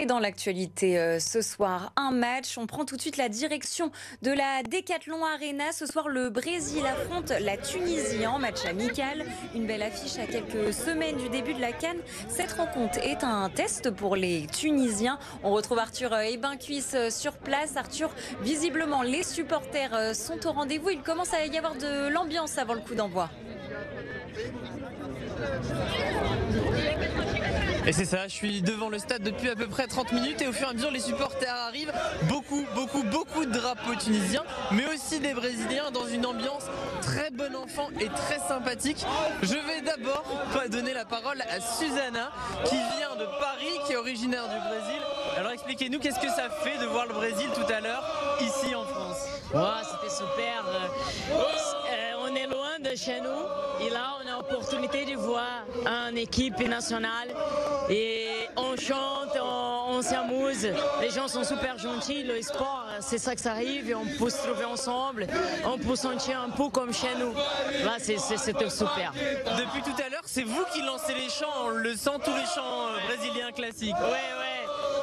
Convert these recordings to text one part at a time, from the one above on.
Et dans l'actualité ce soir, un match. On prend tout de suite la direction de la Decathlon Arena. Ce soir, le Brésil affronte la Tunisie en match amical. Une belle affiche à quelques semaines du début de la CAN. Cette rencontre est un test pour les Tunisiens. On retrouve Arthur Ebincuisse sur place. Arthur, visiblement, les supporters sont au rendez-vous. Il commence à y avoir de l'ambiance avant le coup d'envoi. Et c'est ça, je suis devant le stade depuis à peu près 30 minutes et au fur et à mesure les supporters arrivent, beaucoup de drapeaux tunisiens, mais aussi des Brésiliens dans une ambiance très bon enfant et très sympathique. Je vais d'abord donner la parole à Susanna qui vient de Paris, qui est originaire du Brésil. Alors expliquez-nous, qu'est-ce que ça fait de voir le Brésil tout à l'heure ici en France? Ouais, c'était super. On est loin de chez nous et là on a l'opportunité de voir une équipe nationale et on chante, on s'amuse. Les gens sont super gentils. Le sport, c'est ça que ça arrive et on peut se trouver ensemble. On peut sentir un peu comme chez nous. Là, c'était super. Depuis tout à l'heure, c'est vous qui lancez les chants. On le sent, tous les chants brésiliens classiques. Ouais.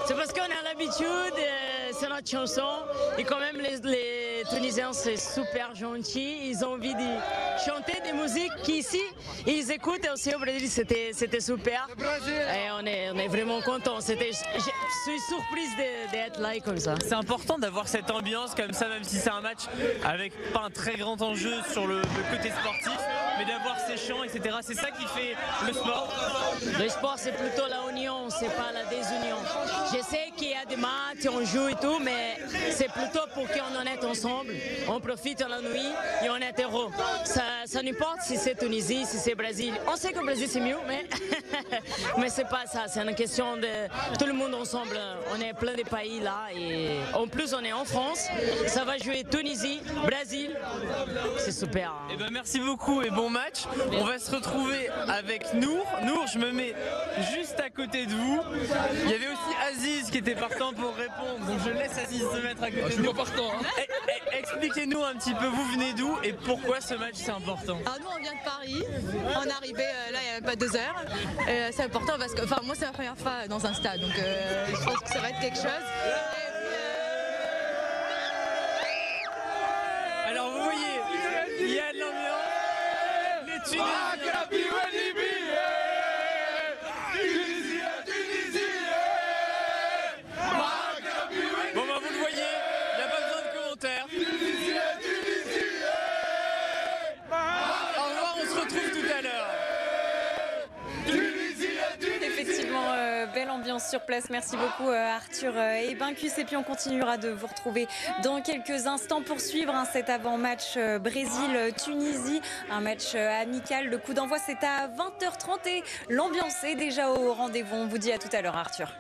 C'est parce qu'on a l'habitude, c'est notre chanson. Et quand même, les Tunisiens, c'est super gentil. Ils ont envie de chanter des musiques qu'ici, ils écoutent aussi au Brésil. C'était super. Et on est vraiment contents. Je suis surprise d'être là comme ça. C'est important d'avoir cette ambiance comme ça, même si c'est un match avec pas un très grand enjeu sur le côté sportif, mais d'avoir ces chants, etc. C'est ça qui fait le sport. Le sport, c'est plutôt la union, c'est pas la désunion. Je sais qu'il y a des matchs, on joue et tout, mais c'est plutôt pour qu'on en est ensemble. On profite de la nuit et on est heureux. Ça n'importe si c'est Tunisie, si c'est Brésil. On sait que le Brésil c'est mieux, mais c'est pas ça. C'est une question de tout le monde ensemble. On est plein de pays là et en plus on est en France. Ça va jouer Tunisie, Brésil. C'est super. Hein. Eh ben merci beaucoup et bon match. On va se retrouver avec Nour. Nour, je me mets juste à côté de vous. Il y avait aussi Aziz qui était partant pour répondre. Donc je laisse Aziz se mettre à côté de nous. Je suis pas partant. Hein. Expliquez-nous un petit peu, vous venez d'où et pourquoi ce match c'est important? Alors nous on vient de Paris, on est arrivé là il n'y a même pas 2 heures. C'est important parce que moi c'est ma première fois dans un stade donc je pense que ça va être quelque chose. Alors vous voyez, il y a de l'ambiance. Les Tunisiens. Bon bah vous le voyez, il n'y a pas besoin de commentaires. Au revoir, on se retrouve tout à l'heure. Effectivement, belle ambiance sur place. Merci beaucoup Arthur Ebincuisse. Et puis on continuera de vous retrouver dans quelques instants pour suivre cet avant-match Brésil-Tunisie. Un match amical. Le coup d'envoi c'est à 20h30 et l'ambiance est déjà au rendez-vous. On vous dit à tout à l'heure Arthur.